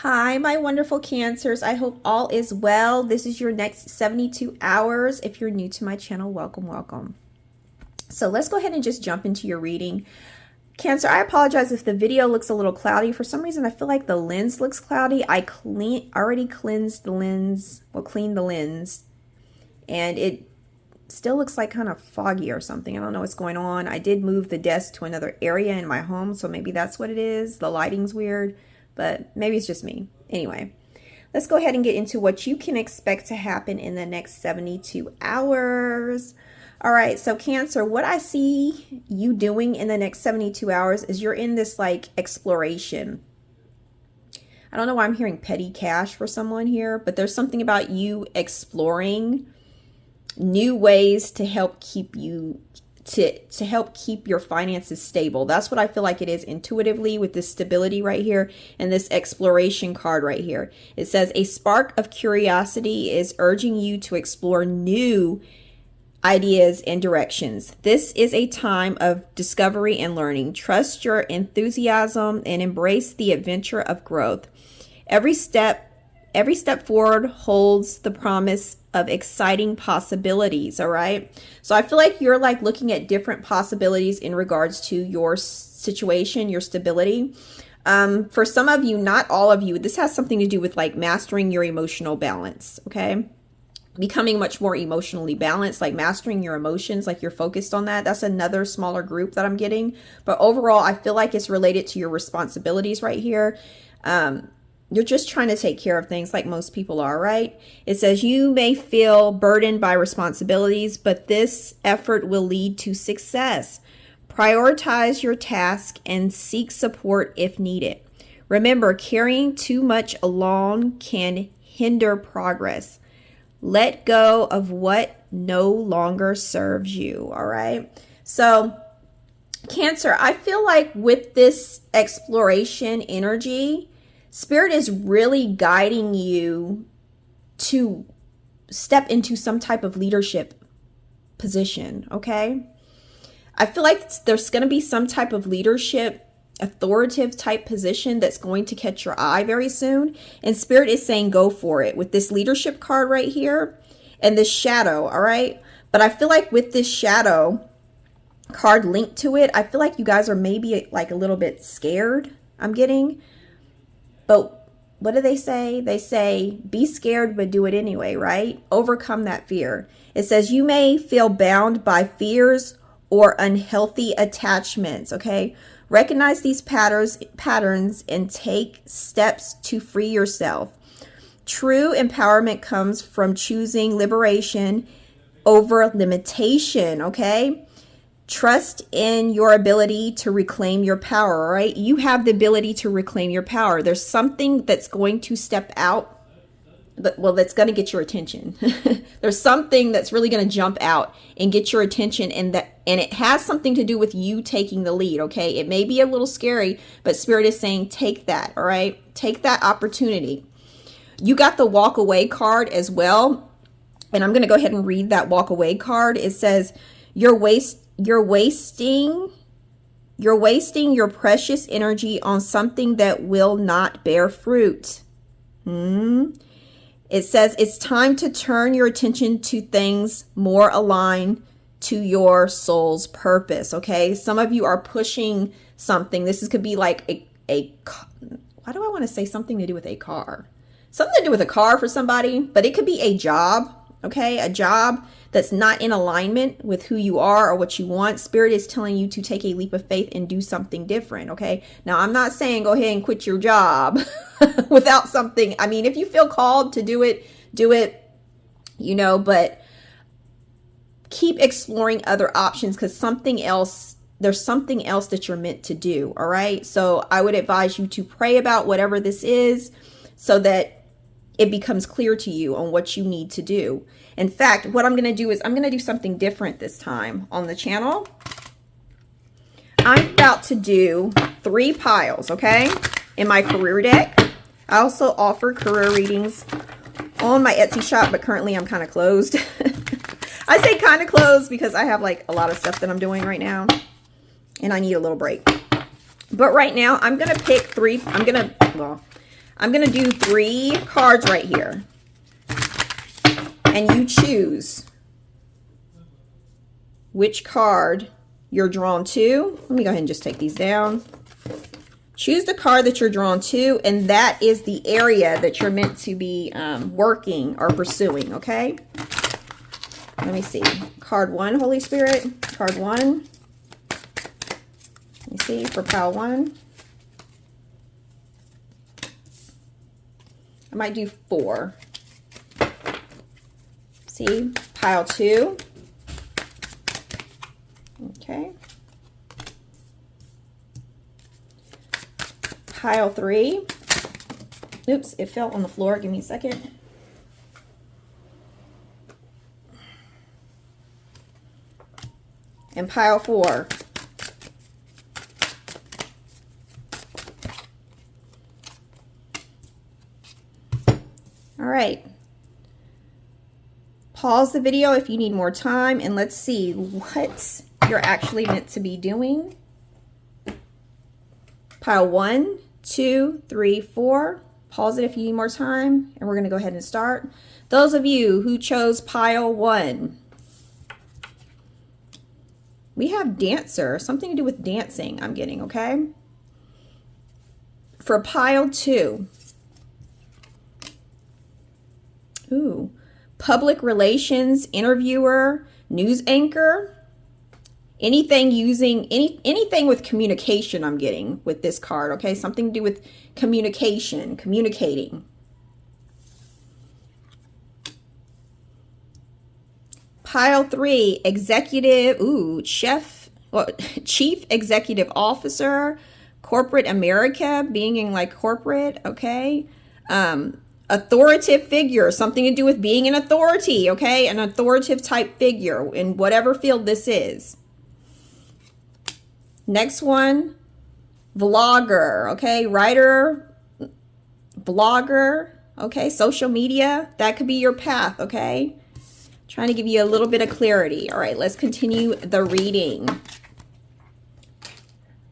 Hi, my wonderful Cancers. I hope all is well. This is your next 72 hours. If you're new to my channel, welcome, welcome. So let's go ahead and just jump into your reading. Cancer, I apologize if the video looks a little cloudy. For some reason, I feel like the lens looks cloudy. I already cleansed the lens, cleaned the lens, and it still looks like kind of foggy or something. I don't know what's going on. I did move the desk to another area in my home, so maybe that's what it is. The lighting's weird. But maybe it's just me. Anyway, let's go ahead and get into what you can expect to happen in the next 72 hours. All right, so Cancer, what I see you doing in the next 72 hours is you're in this like exploration. I don't know why I'm hearing petty cash for someone here, but there's something about you exploring new ways to help keep you to help keep your finances stable. That's what I feel like it is intuitively with this stability right here and this exploration card right here. It says a spark of curiosity is urging you to explore new ideas and directions. This is a time of discovery and learning. Trust your enthusiasm and embrace the adventure of growth. Every step forward holds the promise of exciting possibilities. All right. So I feel like you're like looking at different possibilities in regards to your situation, your stability. For some of you, not all of you, this has something to do with like mastering your emotional balance. Okay. Becoming much more emotionally balanced, like mastering your emotions, like you're focused on that. That's another smaller group that I'm getting. But overall, I feel like it's related to your responsibilities right here. You're just trying to take care of things like most people are, right? It says you may feel burdened by responsibilities, but this effort will lead to success. Prioritize your task and seek support if needed. Remember, carrying too much alone can hinder progress. Let go of what no longer serves you, all right? So, Cancer, I feel like with this exploration energy, Spirit is really guiding you to step into some type of leadership position, okay? I feel like there's going to be some type of leadership, authoritative type position that's going to catch your eye very soon. And Spirit is saying go for it with this leadership card right here and this shadow, all right? But I feel like with this shadow card linked to it, I feel like you guys are maybe like a little bit scared, I'm getting. But what do they say? They say, be scared, but do it anyway, right? Overcome that fear. It says you may feel bound by fears or unhealthy attachments, okay? Recognize these patterns and take steps to free yourself. True empowerment comes from choosing liberation over limitation, okay? Trust in your ability to reclaim your power, right? You have the ability to reclaim your power. There's something that's going to step out, well, that's going to get your attention. There's something that's really going to jump out and get your attention, and it has something to do with you taking the lead, okay? It may be a little scary, but Spirit is saying take that, all right? Take that opportunity. You got the walk away card as well, and I'm going to go ahead and read that walk away card. It says you're wasting your precious energy on something that will not bear fruit. It says it's time to turn your attention to things more aligned to your soul's purpose, okay? Some of you are pushing something. This could be like why do I want to say something to do with a car? Something to do with a car for somebody, but it could be a job, okay? A job that's not in alignment with who you are or what you want. Spirit is telling you to take a leap of faith and do something different, okay? Now, I'm not saying go ahead and quit your job without something. I mean, if you feel called to do it, you know, but keep exploring other options because there's something else that you're meant to do, all right? So I would advise you to pray about whatever this is so that it becomes clear to you on what you need to do. In fact, what I'm going to do is I'm going to do something different this time on the channel. I'm about to do 3 piles, okay, in my career deck. I also offer career readings on my Etsy shop, but currently I'm kind of closed. I say kind of closed because I have like a lot of stuff that I'm doing right now and I need a little break. But right now I'm going to pick 3. I'm going to do 3 cards right here. And you choose which card you're drawn to. Let me go ahead and just take these down. Choose the card that you're drawn to, and that is the area that you're meant to be working or pursuing, okay? Let me see. Card 1, Holy Spirit. Card 1. Let me see for pile 1. I might do 4. See, pile 2. Okay. Pile 3. Oops, it fell on the floor. Give me a second. And pile 4. All right. Pause the video if you need more time, and let's see what you're actually meant to be doing. Pile 1, 2, 3, 4. Pause it if you need more time, and we're going to go ahead and start. Those of you who chose pile 1, we have dancer, something to do with dancing, I'm getting, okay? For pile 2, ooh, public relations, interviewer, news anchor, anything using, anything with communication I'm getting with this card, okay? Something to do with communication, communicating. Pile 3, executive, ooh, chief executive officer, corporate America, being in like corporate, okay? Authoritative figure, something to do with being an authority, okay? An authoritative type figure in whatever field this is. Next one, vlogger, okay? Writer, blogger, okay? Social media, that could be your path, okay? Trying to give you a little bit of clarity. All right, let's continue the reading.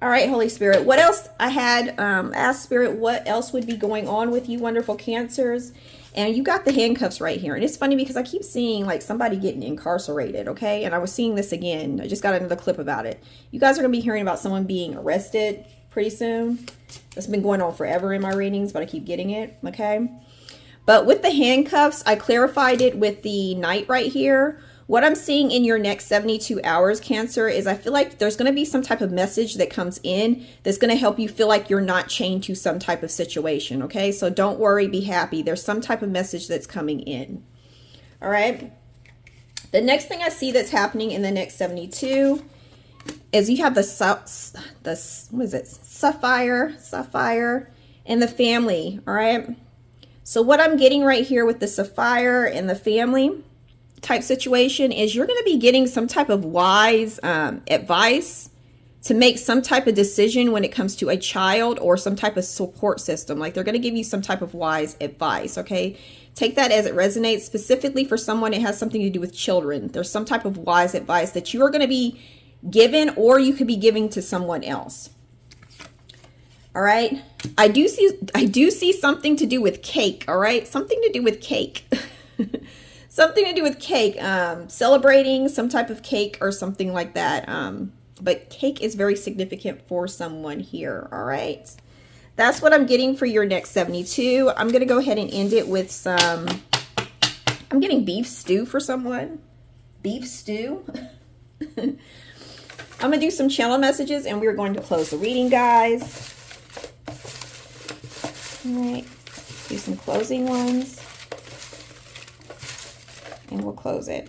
All right, Holy Spirit, what else? I had asked Spirit what else would be going on with you wonderful Cancers. And you got the handcuffs right here. And it's funny because I keep seeing like somebody getting incarcerated, okay? And I was seeing this again. I just got another clip about it. You guys are going to be hearing about someone being arrested pretty soon. That's been going on forever in my readings, but I keep getting it, okay? But with the handcuffs, I clarified it with the Knight right here. What I'm seeing in your next 72 hours, Cancer, is I feel like there's going to be some type of message that comes in that's going to help you feel like you're not chained to some type of situation, okay? So don't worry, be happy. There's some type of message that's coming in, all right? The next thing I see that's happening in the next 72 is you have the what is it? Sapphire, and the family, all right? So what I'm getting right here with the Sapphire and the family type situation is you're going to be getting some type of wise advice to make some type of decision when it comes to a child or some type of support system. Like they're going to give you some type of wise advice, okay? Take that as it resonates. Specifically for someone, it has something to do with children. There's some type of wise advice that you are going to be given, or you could be giving to someone else. All right. I do see something to do with cake. All right. Something to do with cake. Something to do with cake. Celebrating some type of cake or something like that. But cake is very significant for someone here. All right. That's what I'm getting for your next 72. I'm going to go ahead and end it with some, I'm getting beef stew for someone. Beef stew. I'm going to do some channel messages and we're going to close the reading, guys. All right, do some closing ones, and we'll close it.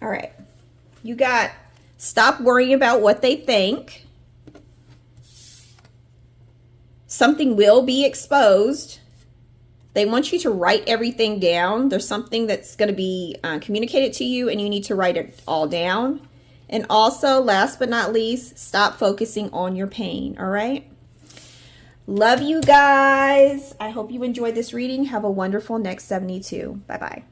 All right, you got stop worrying about what they think. Something will be exposed. They want you to write everything down. There's something that's going to be communicated to you, and you need to write it all down. And also, last but not least, stop focusing on your pain, all right? Love you guys. I hope you enjoyed this reading. Have a wonderful next 72. Bye-bye.